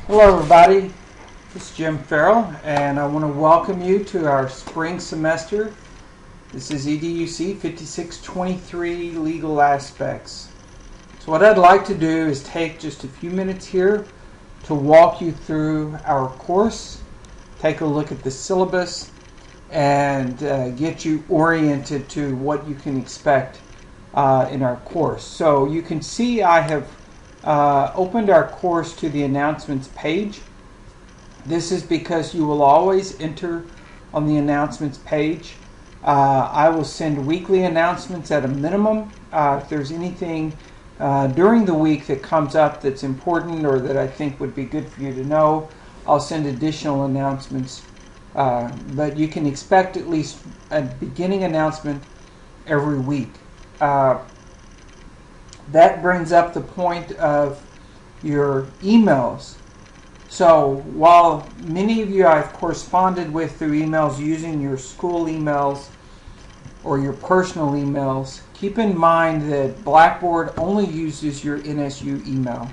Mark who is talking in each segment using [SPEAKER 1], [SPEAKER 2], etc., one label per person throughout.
[SPEAKER 1] Hello everybody, this is Jim Farrell and I want to welcome you to our spring semester. This is EDUC 5623 Legal Aspects. So what I'd like to do is take just a few minutes here to walk you through our course, take a look at the syllabus, and get you oriented to what you can expect in our course. So you can see I have opened our course to the announcements page. This is because you will always enter on the announcements page. I will send weekly announcements at a minimum. If there's anything during the week that comes up that's important or that I think would be good for you to know, I'll send additional announcements. But you can expect at least a beginning announcement every week. That brings up the point of your emails. So while many of you I've corresponded with through emails using your school emails or your personal emails, keep in mind that Blackboard only uses your NSU email.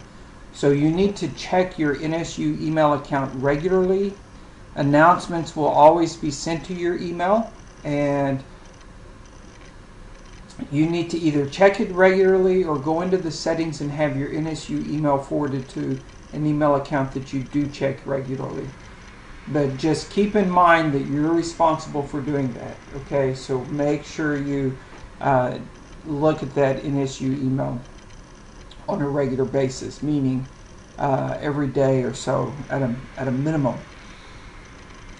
[SPEAKER 1] So you need to check your NSU email account regularly. Announcements will always be sent to your email, and you need to either check it regularly or go into the settings and have your NSU email forwarded to an email account that you do check regularly. But just keep in mind that you're responsible for doing that. Okay, so make sure you look at that NSU email on a regular basis, meaning every day or so at a minimum.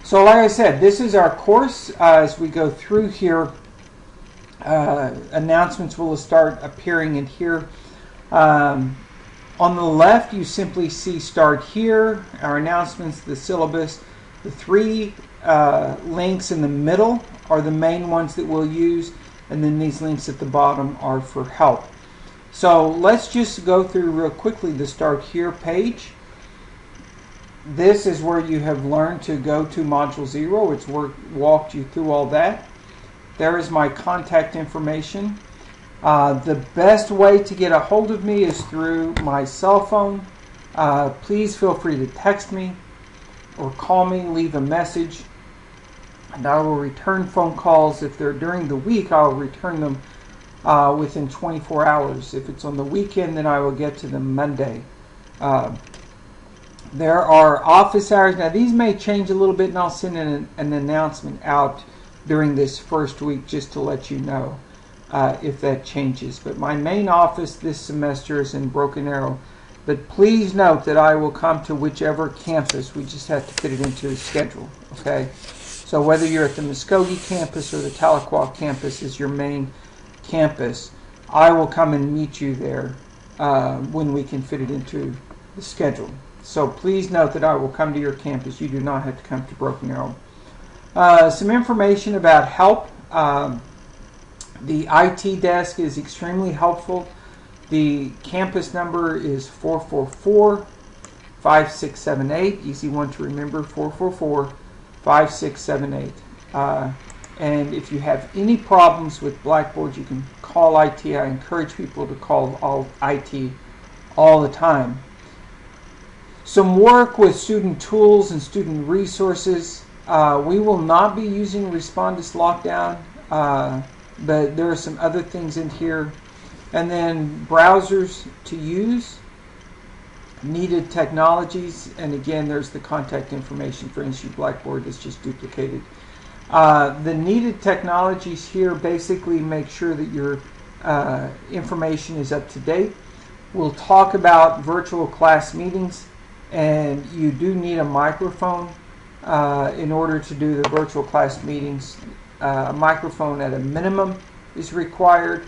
[SPEAKER 1] So like I said, this is our course. As we go through here, announcements will start appearing in here. On the left, you simply see Start Here, our announcements, the syllabus. The three links in the middle are the main ones that we'll use, and then these links at the bottom are for help. So let's just go through real quickly the Start Here page. This is where you have learned to go to Module 0. It's walked you through all that. There is my contact information. The best way to get a hold of me is through my cell phone. Please feel free to text me or call me, leave a message, and I will return phone calls. If they're during the week, I'll return them within 24 hours. If it's on the weekend, then I will get to them Monday. There are office hours. Now these may change a little bit, and I'll send an announcement out during this first week just to let you know if that changes. But my main office this semester is in Broken Arrow. But please note that I will come to whichever campus. We just have to fit it into a schedule. Okay? So whether you're at the Muskogee campus or the Tahlequah campus is your main campus, I will come and meet you there when we can fit it into the schedule. So please note that I will come to your campus. You do not have to come to Broken Arrow. Some information about help. The IT desk is extremely helpful. The campus number is 444-5678. Easy one to remember, 444-5678. And if you have any problems with Blackboard, you can call IT. I encourage people to call IT all the time. Some work with student tools and student resources. We will not be using Respondus Lockdown, but there are some other things in here. And then browsers to use, needed technologies, and again there's the contact information for NSU Blackboard that's just duplicated. The needed technologies here basically make sure that your information is up to date. We'll talk about virtual class meetings, and you do need a microphone in order to do the virtual class meetings. A microphone at a minimum is required,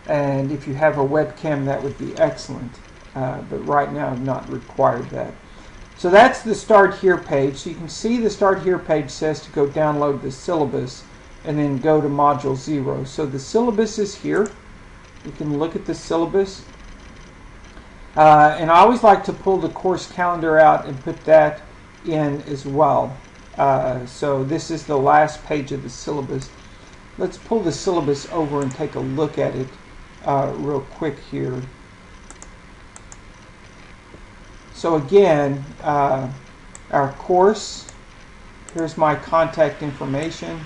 [SPEAKER 1] and if you have a webcam that would be excellent, but right now I've not required that. So that's the Start Here page. So you can see the Start Here page says to go download the syllabus and then go to Module 0. So the syllabus is here. You can look at the syllabus. And I always like to pull the course calendar out and put that in as well. So this is the last page of the syllabus. Let's pull the syllabus over and take a look at it real quick here. So again, our course, here's my contact information.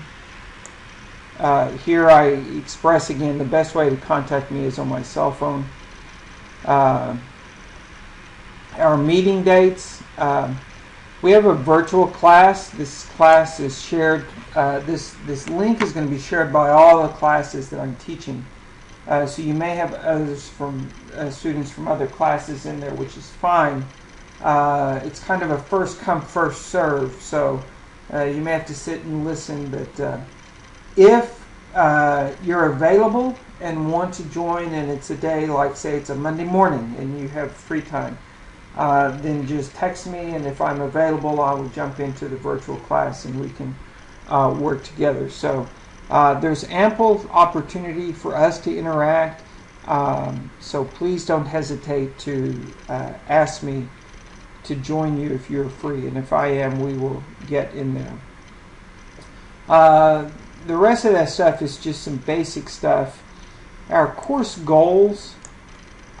[SPEAKER 1] Here I express again the best way to contact me is on my cell phone. Our meeting dates. We have a virtual class. This class is shared. This link is going to be shared by all the classes that I'm teaching. So you may have others from students from other classes in there, which is fine. It's kind of a first come, first serve. So you may have to sit and listen. But if you're available and want to join, and it's a day, like say it's a Monday morning, and you have free time, then just text me, and if I'm available, I will jump into the virtual class and we can work together. So there's ample opportunity for us to interact. So please don't hesitate to ask me to join you if you're free, and if I am, we will get in there. The rest of that stuff is just some basic stuff. Our course goals.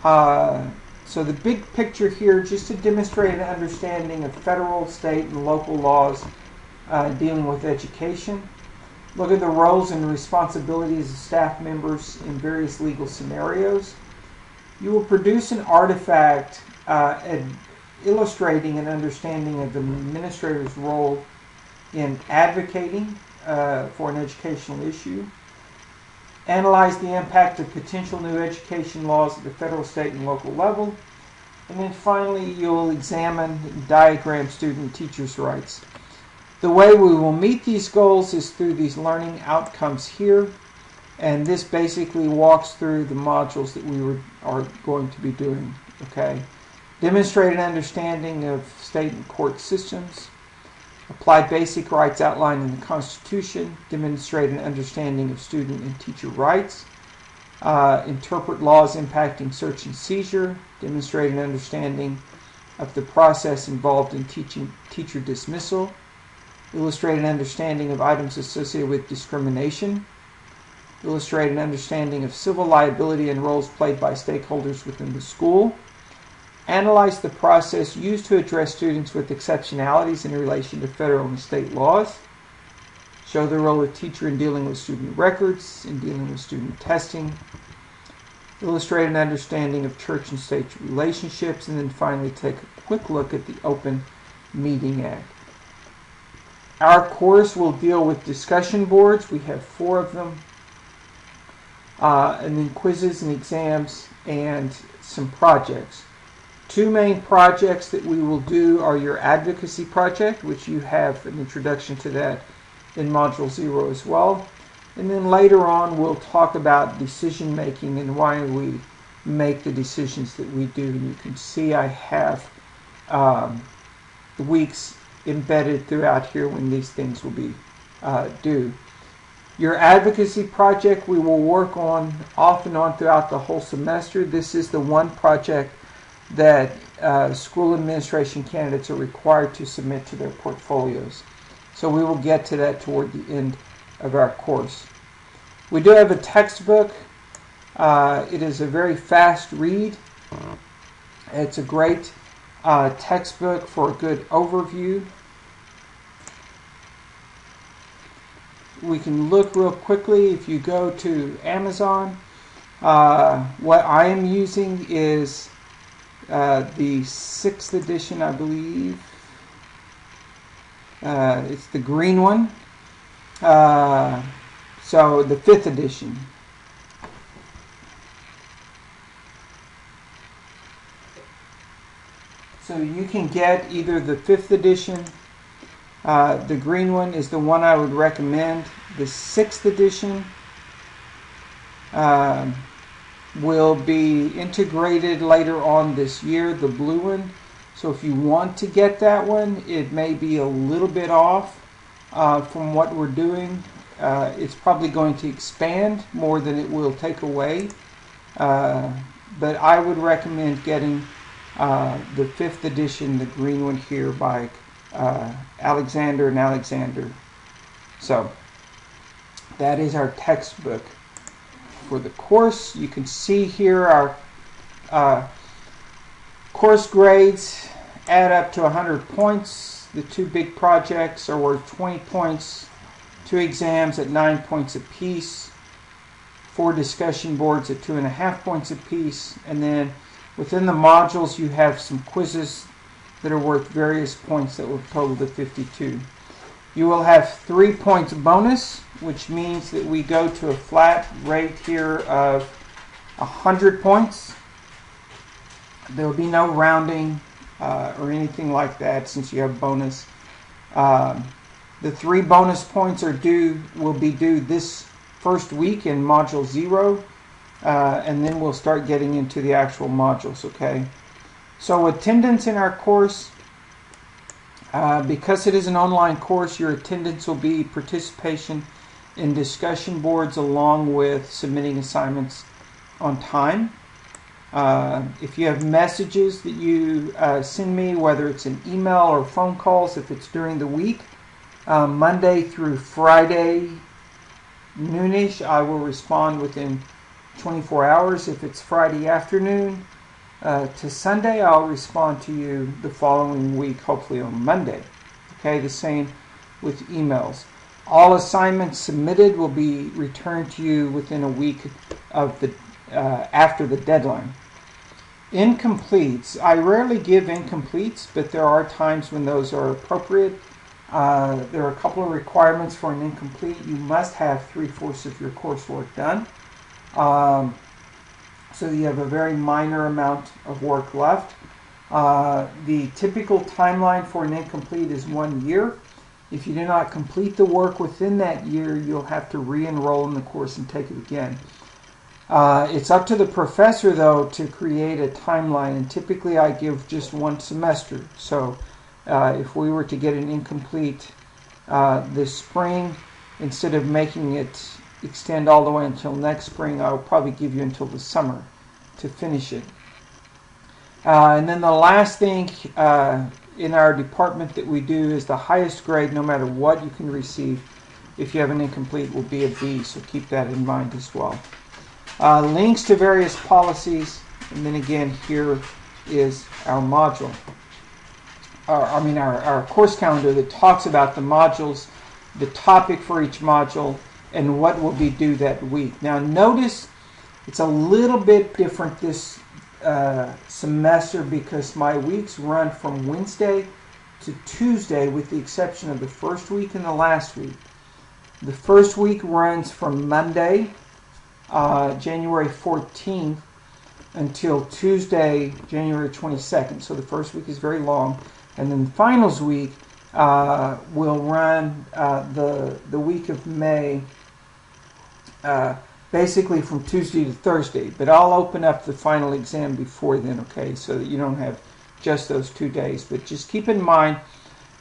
[SPEAKER 1] So the big picture here, just to demonstrate an understanding of federal, state, and local laws dealing with education. Look at the roles and responsibilities of staff members in various legal scenarios. You will produce an artifact illustrating an understanding of the administrator's role in advocating for an educational issue. Analyze the impact of potential new education laws at the federal, state, and local level. And then finally, you'll examine and diagram student and teachers' rights. The way we will meet these goals is through these learning outcomes here. And this basically walks through the modules that we are going to be doing. Okay? Demonstrate an understanding of state and court systems. Apply basic rights outlined in the Constitution. Demonstrate an understanding of student and teacher rights. Interpret laws impacting search and seizure. Demonstrate an understanding of the process involved in teacher dismissal. Illustrate an understanding of items associated with discrimination. Illustrate an understanding of civil liability and roles played by stakeholders within the school. Analyze the process used to address students with exceptionalities in relation to federal and state laws. Show the role of teacher in dealing with student records, in dealing with student testing. Illustrate an understanding of church and state relationships. And then finally take a quick look at the Open Meeting Act. Our course will deal with discussion boards. We have 4 of them. And then quizzes and exams and some projects. 2 main projects that we will do are your advocacy project, which you have an introduction to that in Module 0 as well. And then later on we'll talk about decision making and why we make the decisions that we do. And you can see I have weeks embedded throughout here when these things will be due. Your advocacy project we will work on off and on throughout the whole semester. This is the one project that school administration candidates are required to submit to their portfolios. So we will get to that toward the end of our course. We do have a textbook. It is a very fast read. It's a great textbook for a good overview. We can look real quickly. If you go to Amazon, what I am using is the 6th edition, I believe. It's the green one. So the 5th edition. So you can get either the 5th edition. The green one is the one I would recommend. The 6th edition will be integrated later on this year, the blue one. So if you want to get that one, it may be a little bit off from what we're doing. It's probably going to expand more than it will take away. But I would recommend getting the 5th edition, the green one here by Alexander and Alexander. So that is our textbook for the course. You can see here our course grades add up to 100 points. The two big projects are worth 20 points. 2 exams at 9 points apiece. 4 discussion boards at 2.5 points apiece. And then within the modules, you have some quizzes that are worth various points that will total to 52. You will have 3 points bonus, which means that we go to a flat rate here of 100 points. There will be no rounding or anything like that since you have bonus. The 3 bonus points will be due this first week in Module 0, and then we'll start getting into the actual modules, okay? So attendance in our course, because it is an online course, your attendance will be participation in discussion boards along with submitting assignments on time. If you have messages that you send me, whether it's an email or phone calls, if it's during the week, Monday through Friday noonish, I will respond within 24 hours. If it's Friday afternoon to Sunday, I'll respond to you the following week, hopefully on Monday. Okay, the same with emails. All assignments submitted will be returned to you within a week of the after the deadline. Incompletes. I rarely give incompletes, but there are times when those are appropriate. There are a couple of requirements for an incomplete. You must have 3/4 of your coursework done. So you have a very minor amount of work left. The typical timeline for an incomplete is 1 year. If you do not complete the work within that year, you'll have to re-enroll in the course and take it again. It's up to the professor, though, to create a timeline, and typically I give just 1 semester. So if we were to get an incomplete this spring, instead of making it extend all the way until next spring, I'll probably give you until the summer to finish it. And then the last thing in our department that we do is the highest grade, no matter what you can receive, if you have an incomplete, will be a B, so keep that in mind as well. Links to various policies, and then again here is our module. Our course calendar that talks about the modules, the topic for each module, and what will be due that week. Now notice it's a little bit different this semester because my weeks run from Wednesday to Tuesday with the exception of the first week and the last week. The first week runs from Monday, January 14th, until Tuesday, January 22nd. So the first week is very long. And then the finals week will run the week of May, basically from Tuesday to Thursday. But I'll open up the final exam before then, okay, so that you don't have just those 2 days. But just keep in mind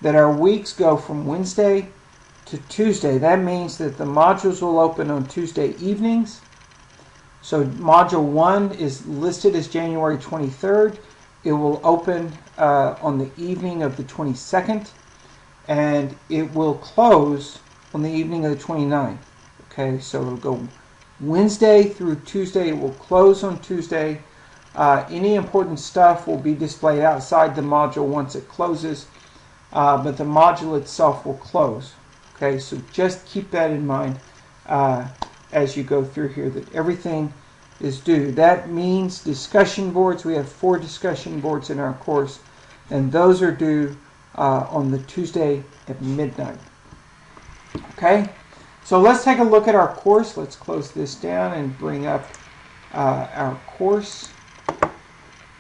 [SPEAKER 1] that our weeks go from Wednesday to Tuesday. That means that the modules will open on Tuesday evenings. So Module 1 is listed as January 23rd. It will open on the evening of the 22nd, and it will close on the evening of the 29th. Okay, so it'll go Wednesday through Tuesday. It will close on Tuesday. Any important stuff will be displayed outside the module once it closes, but the module itself will close. Okay, so just keep that in mind as you go through here, that everything is due. That means discussion boards. We have 4 discussion boards in our course, and those are due on the Tuesday at midnight. Okay, so let's take a look at our course. Let's close this down and bring up our course.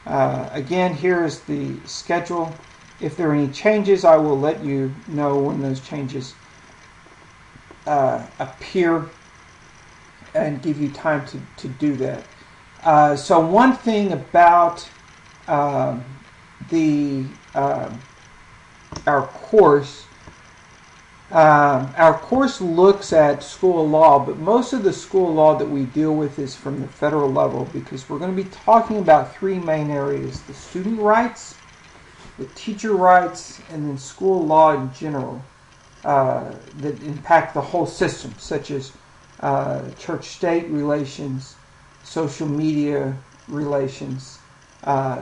[SPEAKER 1] Again, here is the schedule. If there are any changes, I will let you know when those changes appear and give you time to do that. So one thing about our course looks at school law, but most of the school law that we deal with is from the federal level, because we're going to be talking about 3 main areas: the student rights, the teacher rights, and then school law in general that impact the whole system, such as church-state relations, social media relations,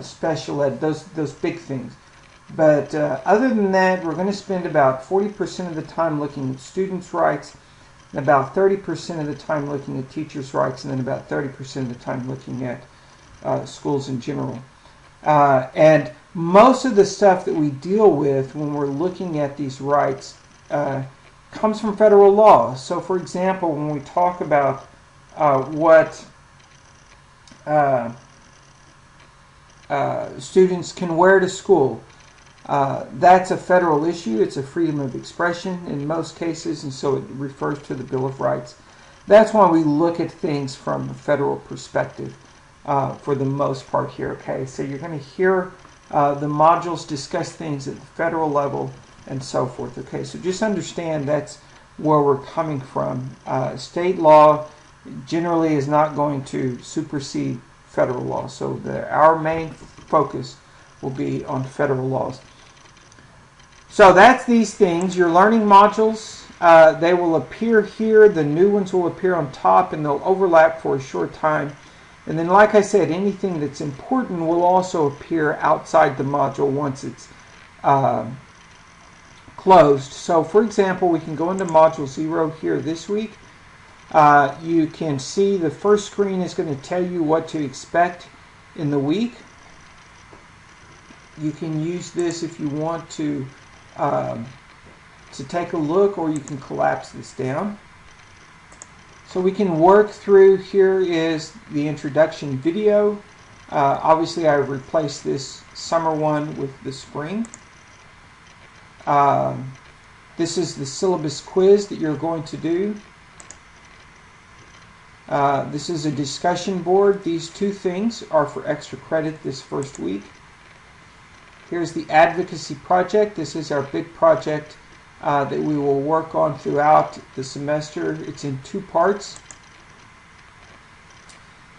[SPEAKER 1] special ed, those big things. But other than that, we're going to spend about 40% of the time looking at students' rights, and about 30% of the time looking at teachers' rights, and then about 30% of the time looking at schools in general. And most of the stuff that we deal with when we're looking at these rights comes from federal law. So, for example, when we talk about what students can wear to school, that's a federal issue. It's a freedom of expression in most cases, and so it refers to the Bill of Rights. That's why we look at things from a federal perspective for the most part here. Okay, so you're going to hear the modules discuss things at the federal level and so forth. Okay, so just understand that's where we're coming from. State law generally is not going to supersede federal law, so our main focus will be on federal laws. So that's these things. Your learning modules, they will appear here. The new ones will appear on top, and they'll overlap for a short time. And then, like I said, anything that's important will also appear outside the module once it's closed. So, for example, we can go into Module 0 here this week. You can see the first screen is going to tell you what to expect in the week. You can use this if you want to take a look, or you can collapse this down. So we can work through. Here is the introduction video. Obviously, I replaced this summer one with the spring. This is the syllabus quiz that you're going to do. This is a discussion board. These two things are for extra credit this first week. Here's the advocacy project. This is our big project that we will work on throughout the semester. It's in two parts.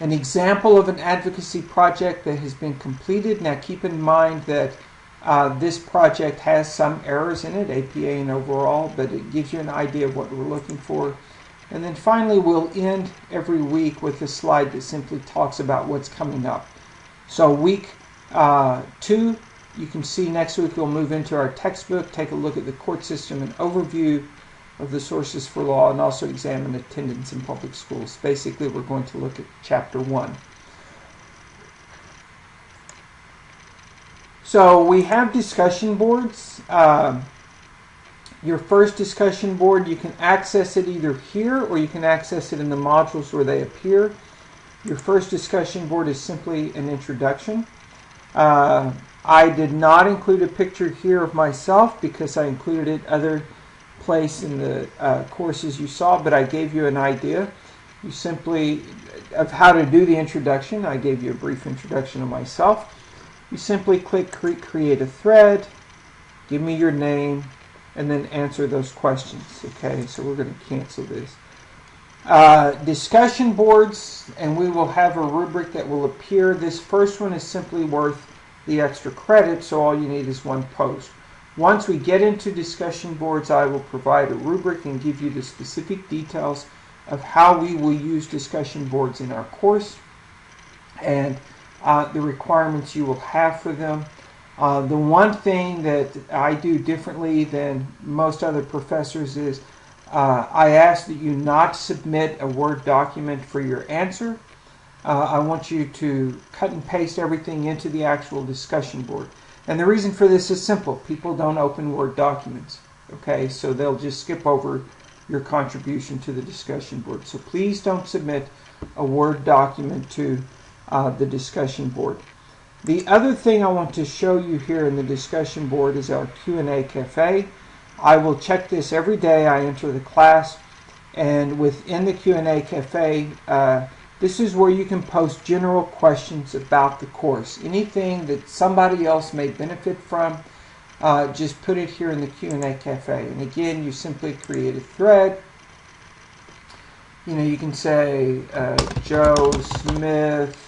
[SPEAKER 1] An example of an advocacy project that has been completed. Now keep in mind that this project has some errors in it, APA and overall, but it gives you an idea of what we're looking for. And then finally, we'll end every week with a slide that simply talks about what's coming up. So week 2, you can see next week we'll move into our textbook, take a look at the court system, an overview of the sources for law, and also examine attendance in public schools. Basically, we're going to look at Chapter 1. So we have discussion boards. Your first discussion board, you can access it either here or you can access it in the modules where they appear. Your first discussion board is simply an introduction. I did not include a picture here of myself because I included it other place in the courses you saw, but I gave you an idea. You simply, of how to do the introduction, I gave you a brief introduction of myself. You simply click create a thread, give me your name, and then answer those questions. Okay, so we're going to cancel this. Discussion boards, and we will have a rubric that will appear. This first one is simply worth the extra credit, so all you need is one post. Once we get into discussion boards, I will provide a rubric and give you the specific details of how we will use discussion boards in our course and the requirements you will have for them. The one thing that I do differently than most other professors is I ask that you not submit a Word document for your answer. I want you to cut and paste everything into the actual discussion board. And the reason for this is simple. People don't open Word documents. Okay, so they'll just skip over your contribution to the discussion board. So please don't submit a Word document to the discussion board. The other thing I want to show you here in the discussion board is our Q&A cafe. I will check this every day I enter the class, and within the Q&A cafe, this is where you can post general questions about the course. Anything that somebody else may benefit from, just put it here in the Q&A cafe. And again, you simply create a thread. You know, you can say, Joe Smith,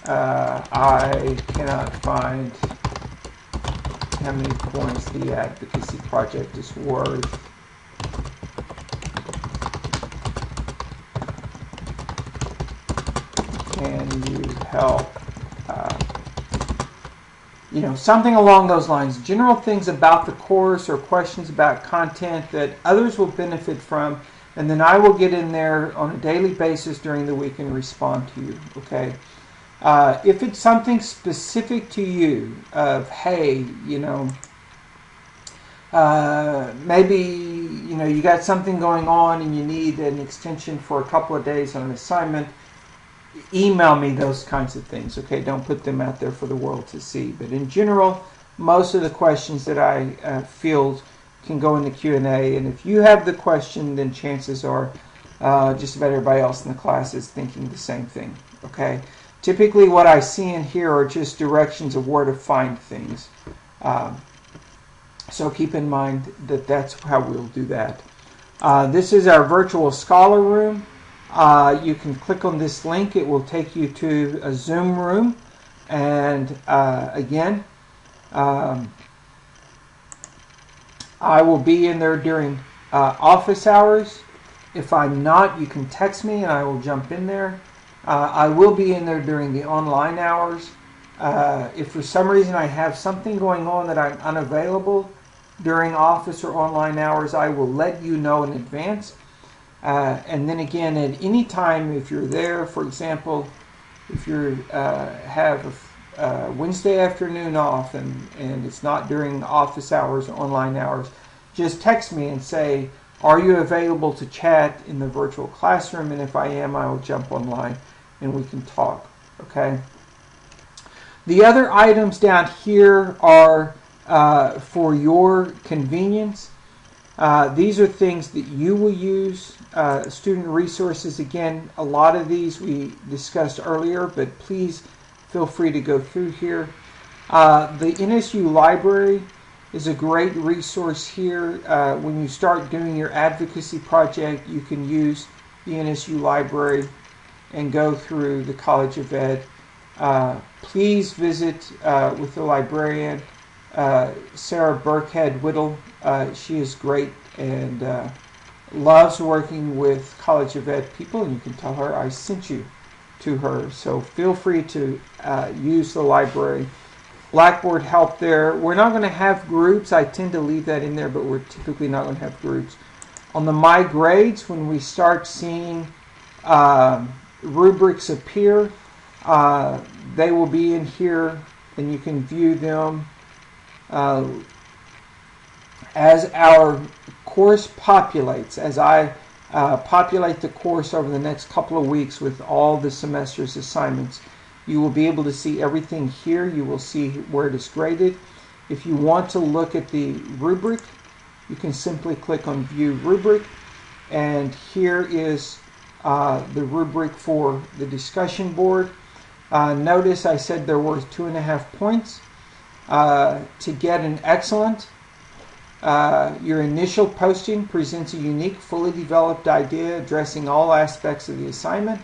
[SPEAKER 1] I cannot find how many points the advocacy project is worth. Can you help? something along those lines. General things about the course or questions about content that others will benefit from, and then I will get in there on a daily basis during the week and respond to you, okay? If it's something specific to you, of, hey, maybe, you got something going on and you need an extension for a couple of days on an assignment, email me those kinds of things, okay? Don't put them out there for the world to see. But in general, most of the questions that I field can go in the Q&A, and if you have the question, then chances are just about everybody else in the class is thinking the same thing, okay? Typically what I see in here are just directions of where to find things. So keep in mind that that's how we'll do that. This is our virtual scholar room. You can click on this link. It will take you to a Zoom room. And again, I will be in there during office hours. If I'm not, you can text me and I will jump in there. I will be in there during the online hours. If for some reason I have something going on that I'm unavailable during office or online hours, I will let you know in advance. And then again, at any time, if you're there, for example, if you have a Wednesday afternoon off and it's not during office hours or online hours, just text me and say, are you available to chat in the virtual classroom? And if I am, I will jump online and we can talk, okay? The other items down here are for your convenience. These are things that you will use. Student resources, again, a lot of these we discussed earlier, but please feel free to go through here. The NSU library is a great resource here. When you start doing your advocacy project, you can use the NSU library and go through the College of Ed. Please visit with the librarian, Sarah Burkhead-Whittle. She is great and loves working with College of Ed people, and you can tell her I sent you to her. So feel free to use the library. Blackboard help there. We're not going to have groups. I tend to leave that in there, but we're typically not going to have groups. On the My Grades, when we start seeing rubrics appear, they will be in here, and you can view them as our course populates, as I populate the course over the next couple of weeks with all the semester's assignments. You will be able to see everything here. You will see where it is graded. If you want to look at the rubric, you can simply click on View Rubric, and here is the rubric for the discussion board. Notice I said there were 2.5 points. To get an excellent, your initial posting presents a unique, fully developed idea addressing all aspects of the assignment,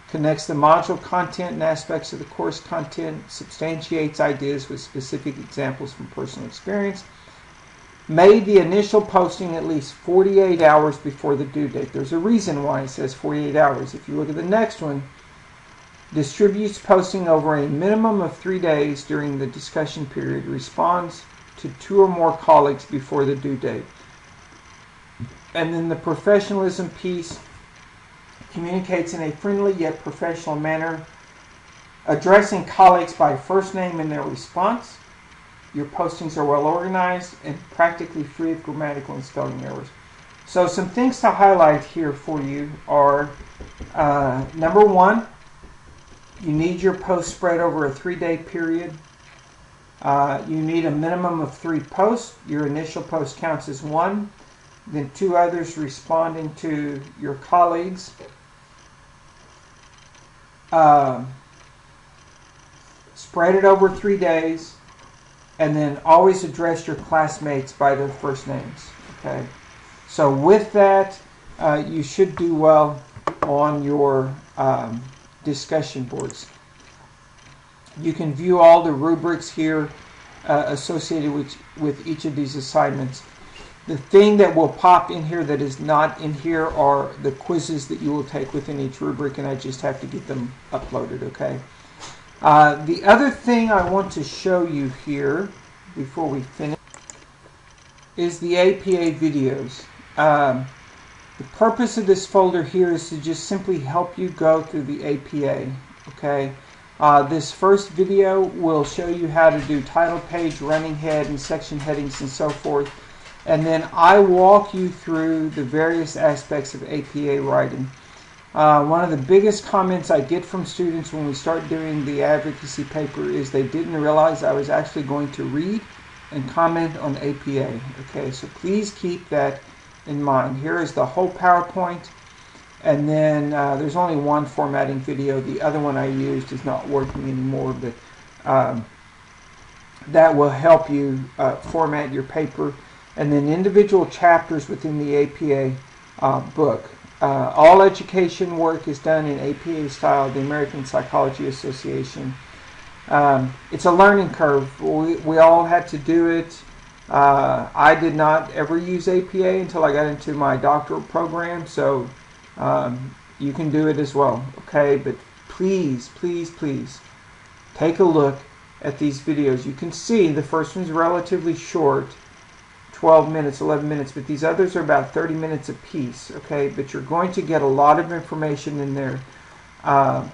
[SPEAKER 1] connects the module content and aspects of the course content, substantiates ideas with specific examples from personal experience, made the initial posting at least 48 hours before the due date. There's a reason why it says 48 hours. If you look at the next one, distributes posting over a minimum of 3 days during the discussion period, responds to 2 or more colleagues before the due date. And then the professionalism piece communicates in a friendly yet professional manner, addressing colleagues by first name in their response. Your postings are well organized and practically free of grammatical and spelling errors. So some things to highlight here for you are, number one, you need your post spread over a 3-day period. You need a minimum of 3 posts. Your initial post counts as 1. Then 2 others responding to your colleagues. Spread it over 3 days. And then always address your classmates by their first names. Okay. So with that, you should do well on your discussion boards. You can view all the rubrics here associated with each of these assignments. The thing that will pop in here that is not in here are the quizzes that you will take within each rubric, and I just have to get them uploaded, okay? The other thing I want to show you here before we finish is the APA videos. The purpose of this folder here is to just simply help you go through the APA. Okay. This first video will show you how to do title page, running head, and section headings and so forth. And then I walk you through the various aspects of APA writing. One of the biggest comments I get from students when we start doing the advocacy paper is they didn't realize I was actually going to read and comment on APA. Okay, so please keep that in mind. Here is the whole PowerPoint, and then there's only one formatting video. The other one I used is not working anymore, but that will help you format your paper. And then individual chapters within the APA book. All education work is done in APA style, the American Psychology Association. It's a learning curve. We all had to do it. I did not ever use APA until I got into my doctoral program, so you can do it as well. Okay, but please, please, please take a look at these videos. You can see the first one's relatively short, 12 minutes, 11 minutes, but these others are about 30 minutes apiece. Okay, but you're going to get a lot of information in there that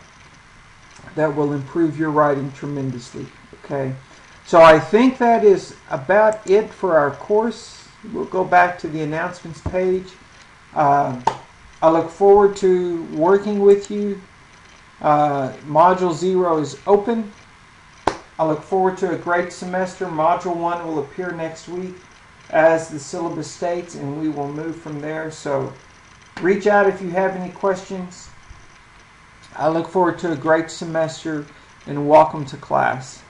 [SPEAKER 1] will improve your writing tremendously. Okay, so I think that is about it for our course. We'll go back to the announcements page. I look forward to working with you. Module 0 is open. I look forward to a great semester. Module 1 will appear next week as the syllabus states, and we will move from there. So reach out if you have any questions. I look forward to a great semester, and welcome to class.